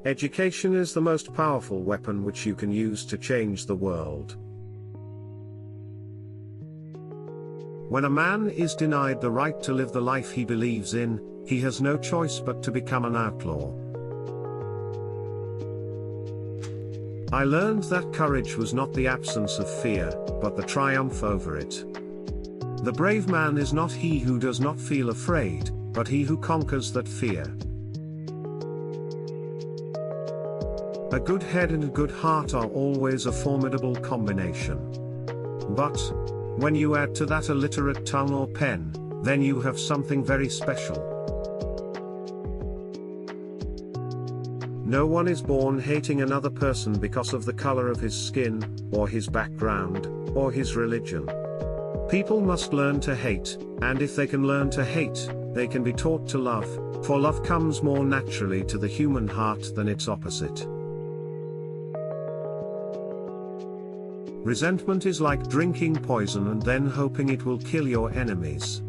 Education is the most powerful weapon which you can use to change the world. When a man is denied the right to live the life he believes in, he has no choice but to become an outlaw. I learned that courage was not the absence of fear, but the triumph over it. The brave man is not he who does not feel afraid, but he who conquers that fear. A good head and a good heart are always a formidable combination. But, when you add to that a literate tongue or pen, then you have something very special. No one is born hating another person because of the color of his skin, or his background, or his religion. People must learn to hate, and if they can learn to hate, they can be taught to love, for love comes more naturally to the human heart than its opposite. Resentment is like drinking poison and then hoping it will kill your enemies.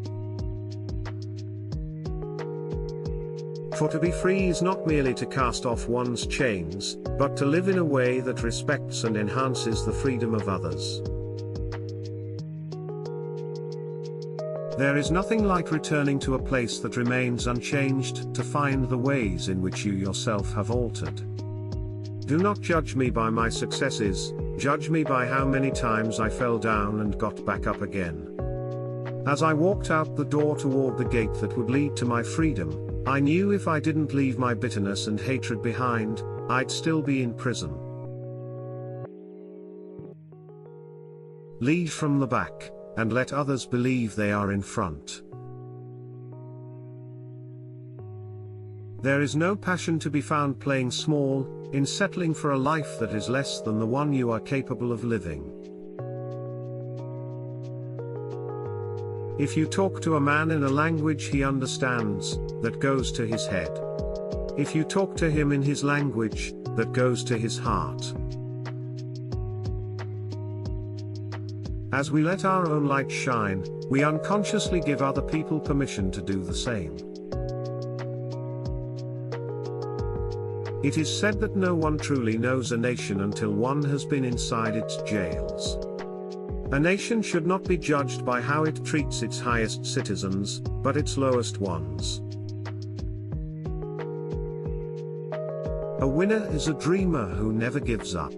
For to be free is not merely to cast off one's chains, but to live in a way that respects and enhances the freedom of others. There is nothing like returning to a place that remains unchanged to find the ways in which you yourself have altered. Do not judge me by my successes, judge me by how many times I fell down and got back up again. As I walked out the door toward the gate that would lead to my freedom, I knew if I didn't leave my bitterness and hatred behind, I'd still be in prison. Lead from the back, and let others believe they are in front. There is no passion to be found playing small, in settling for a life that is less than the one you are capable of living. If you talk to a man in a language he understands, that goes to his head. If you talk to him in his language, that goes to his heart. As we let our own light shine, we unconsciously give other people permission to do the same. It is said that no one truly knows a nation until one has been inside its jails. A nation should not be judged by how it treats its highest citizens, but its lowest ones. A winner is a dreamer who never gives up.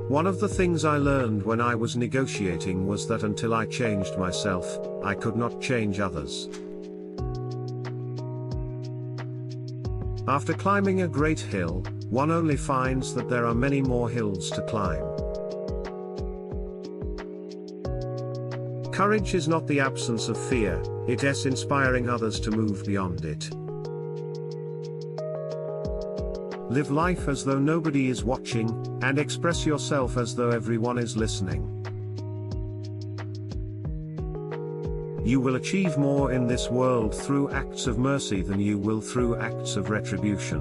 One of the things I learned when I was negotiating was that until I changed myself, I could not change others. After climbing a great hill, one only finds that there are many more hills to climb. Courage is not the absence of fear, it is inspiring others to move beyond it. Live life as though nobody is watching, and express yourself as though everyone is listening. You will achieve more in this world through acts of mercy than you will through acts of retribution.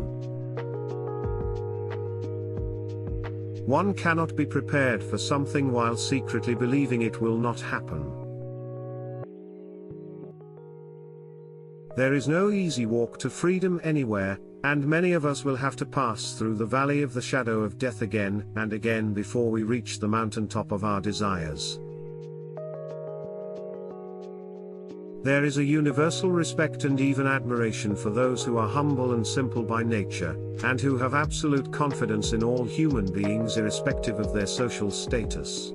One cannot be prepared for something while secretly believing it will not happen. There is no easy walk to freedom anywhere, and many of us will have to pass through the valley of the shadow of death again and again before we reach the mountaintop of our desires. There is a universal respect and even admiration for those who are humble and simple by nature, and who have absolute confidence in all human beings irrespective of their social status.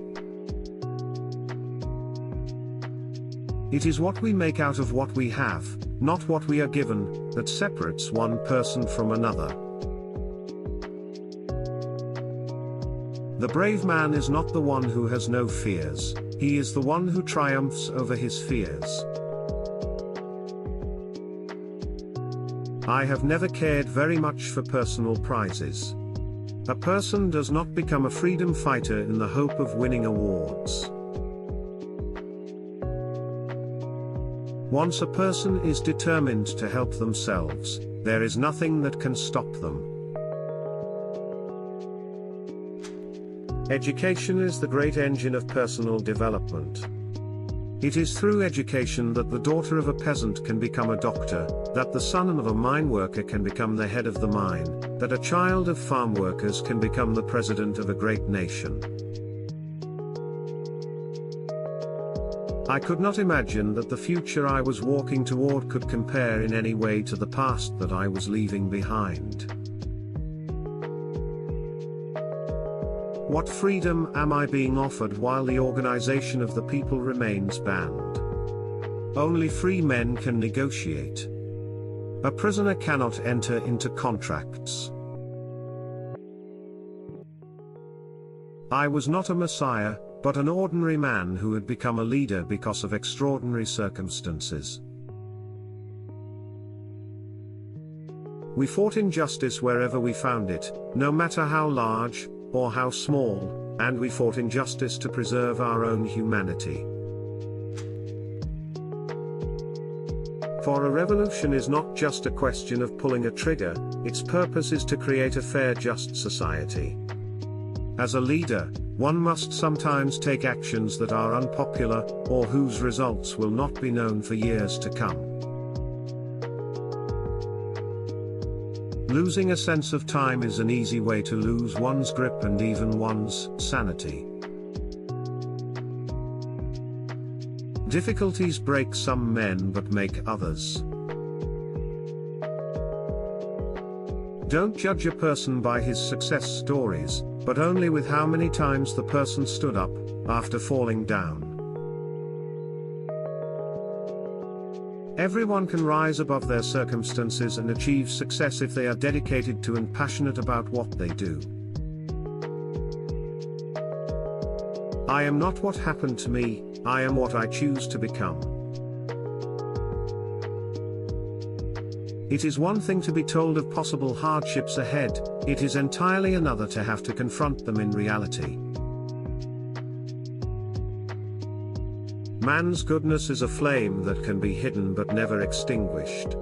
It is what we make out of what we have, not what we are given, that separates one person from another. The brave man is not the one who has no fears, he is the one who triumphs over his fears. I have never cared very much for personal prizes. A person does not become a freedom fighter in the hope of winning awards. Once a person is determined to help themselves, there is nothing that can stop them. Education is the great engine of personal development. It is through education that the daughter of a peasant can become a doctor, that the son of a mine worker can become the head of the mine, that a child of farm workers can become the president of a great nation. I could not imagine that the future I was walking toward could compare in any way to the past that I was leaving behind. What freedom am I being offered while the organization of the people remains banned? Only free men can negotiate. A prisoner cannot enter into contracts. I was not a messiah, but an ordinary man who had become a leader because of extraordinary circumstances. We fought injustice wherever we found it, no matter how large or how small, and we fought injustice to preserve our own humanity. For a revolution is not just a question of pulling a trigger, its purpose is to create a fair, just society. As a leader, one must sometimes take actions that are unpopular, or whose results will not be known for years to come. Losing a sense of time is an easy way to lose one's grip and even one's sanity. Difficulties break some men but make others. Don't judge a person by his success stories, but only with how many times the person stood up after falling down. Everyone can rise above their circumstances and achieve success if they are dedicated to and passionate about what they do. I am not what happened to me, I am what I choose to become. It is one thing to be told of possible hardships ahead, it is entirely another to have to confront them in reality. Man's goodness is a flame that can be hidden but never extinguished.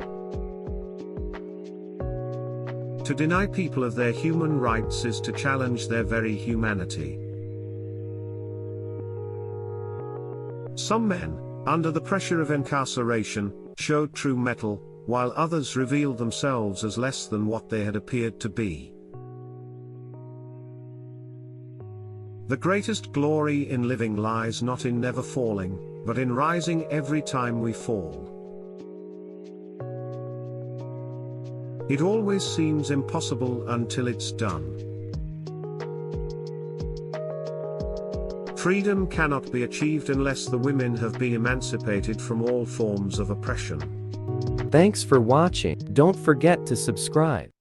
To deny people of their human rights is to challenge their very humanity. Some men, under the pressure of incarceration, showed true mettle, while others revealed themselves as less than what they had appeared to be. The greatest glory in living lies not in never falling, but in rising every time we fall. It always seems impossible until it's done. Freedom cannot be achieved unless the women have been emancipated from all forms of oppression. Thanks for watching. Don't forget to subscribe.